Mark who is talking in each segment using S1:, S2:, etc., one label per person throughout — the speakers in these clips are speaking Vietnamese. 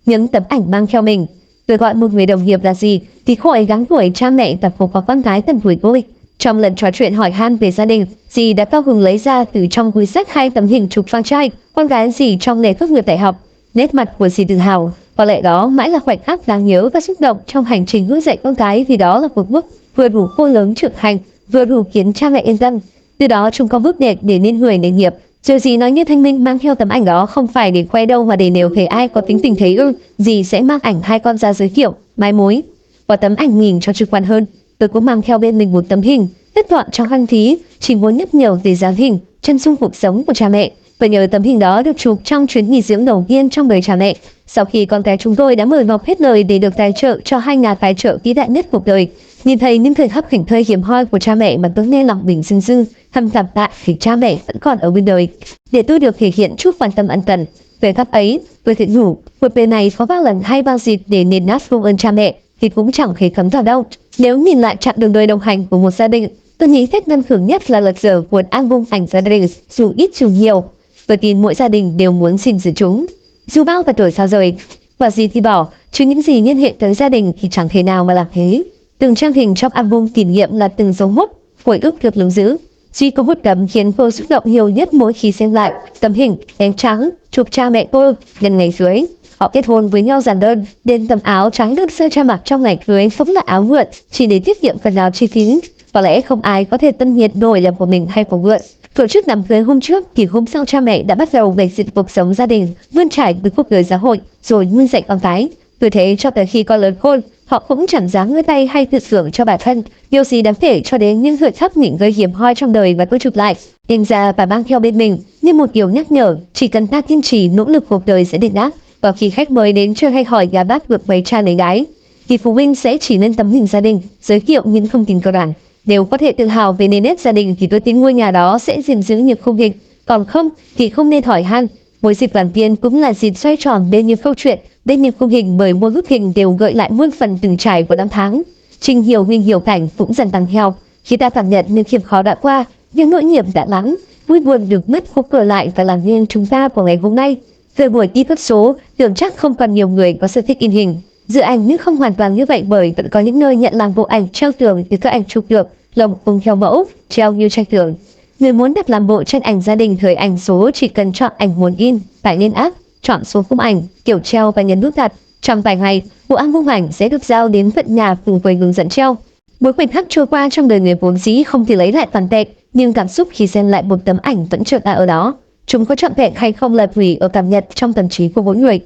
S1: những tấm ảnh mang theo mình. Tôi gọi một người đồng nghiệp là dì, thì cô ấy gắng tuổi cha mẹ và phục có con gái tầm tuổi tôi. Trong lần trò chuyện hỏi han về gia đình, dì đã cao hứng lấy ra từ trong túi xách 2 tấm hình chụp con trai, con gái dì trong lễ tốt nghiệp đại học. Nét mặt của dì tự hào, có lẽ đó mãi là khoảnh khắc đáng nhớ và xúc động trong hành trình nuôi dạy con gái, vì đó là một bước vừa đủ khôn lớn trưởng thành, vừa đủ khiến cha mẹ yên tâm. Từ đó chúng có bước đẹp để nên người nghề nghiệp. Rồi dì nói như Thanh Minh mang theo tấm ảnh đó không phải để khoe đâu, mà để nếu thấy ai có tính tình thấy dì sẽ mang ảnh 2 con ra giới thiệu, mai mối. Và tấm ảnh nhìn cho trực quan hơn, tôi cũng mang theo bên mình một tấm hình, tất gọn trong khăn thí, chỉ muốn nhắc nhở về dáng hình, chân dung cuộc sống của cha mẹ. Và nhờ tấm hình đó được chụp trong chuyến nghỉ dưỡng đầu tiên trong đời cha mẹ, sau khi con cái chúng tôi đã mời mọc hết lời để được tài trợ cho 2 nhà tài trợ vĩ đại nhất cuộc đời. Nhìn thấy những thời khắc khỉnh thơi hiếm hoi của cha mẹ mà tôi nghe lòng mình rưng rưng, thầm cảm tạ vì cha mẹ vẫn còn ở bên đời, để tôi được thể hiện chút quan tâm ân cần. Về khắc ấy, tôi tự nhủ, cuộc đời này có bao lần hay bao dịp để nền nát công ơn cha mẹ thì cũng chẳng thể cấm vào đâu. Nếu nhìn lại chặng đường đời đồng hành của một gia đình, tôi nghĩ thích ngăn khưởng nhất là lật dở cuốn album ảnh gia đình, dù ít dù nhiều. Tôi tin mỗi gia đình đều muốn xin giữ chúng, dù bao và tuổi sao rồi. Và gì thì bỏ, chứ những gì liên hệ tới gia đình thì chẳng thể nào mà làm thế. Từng trang hình trong album kỷ niệm là từng dấu mốc hồi ức được lưu giữ. Duy có một tấm khiến tôi xúc động nhiều nhất mỗi khi xem lại tấm hình em trắng chụp cha mẹ tôi nhân ngày cưới. Họ kết hôn với nhau giản đơn, đến tấm áo trắng được sơ cha mặc trong ngày cưới phóng là áo mượn chỉ để tiết kiệm phần nào chi phí. Có lẽ không ai có thể tân nhiệt nổi làm của mình hay của mượn. Tổ chức đám cưới hôm trước thì hôm sau cha mẹ đã bắt đầu về diện cuộc sống gia đình, vươn trải với cuộc đời xã hội, rồi nuôi dạy con cái. Tôi thấy cho tới khi con lớn khôn, họ cũng chẳng dám ngơi tay hay tự thưởng cho bản thân. Điều gì đáng kể cho đến những thời khắc nghỉ ngơi hiếm hoi trong đời và tôi chụp lại, đem ra và mang theo bên mình như một điều nhắc nhở. Chỉ cần ta kiên trì nỗ lực, cuộc đời sẽ đền đáp. Và khi khách mời đến chơi hay hỏi gà bát vượt mấy cha lấy gái, thì phụ huynh sẽ chỉ lên tấm hình gia đình, giới thiệu những thông tin cơ bản. Nếu có thể tự hào về nền nếp gia đình thì tôi tin ngôi nhà đó sẽ gìn giữ những khung hình, còn không thì không nên hỏi han. Mỗi dịp đoàn viên cũng là dịp xoay tròn bên những câu chuyện, bên những khung hình, bởi mỗi bức hình đều gợi lại muôn phần từng trải của năm tháng. Trình hiểu hình hiểu cảnh cũng dần tăng theo khi ta cảm nhận những hiểm khó đã qua, những nỗi niềm đã lắng, vui buồn được mất khúc cửa lại và làm nên chúng ta của ngày hôm nay. Về buổi đi cấp số, tưởng chắc không còn nhiều người có sở thích in hình, dự ảnh, nhưng không hoàn toàn như vậy, bởi vẫn có những nơi nhận làm bộ ảnh treo tường từ các ảnh chụp được lồng cùng theo mẫu treo như tranh tường. Người muốn đặt làm bộ tranh ảnh gia đình thời ảnh số chỉ cần chọn ảnh muốn in, tải lên app, chọn số khung ảnh, kiểu treo và nhấn nút đặt. Trong vài ngày, bộ album ảnh sẽ được giao đến tận nhà cùng với hướng dẫn treo. Mỗi khoảnh khắc trôi qua trong đời người vốn dĩ không thể lấy lại toàn vẹn, nhưng cảm xúc khi xem lại một tấm ảnh vẫn chợt ở đó. Chúng có trọn vẹn hay không là tùy ở cảm nhận trong tâm trí của mỗi người.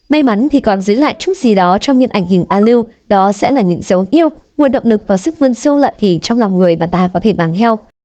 S1: May mắn thì còn giữ lại chút gì đó trong những ảnh hình lưu, đó sẽ là những dấu yêu, nguồn động lực và sức vươn sâu lạ thì trong lòng người mà ta có thể bám theo.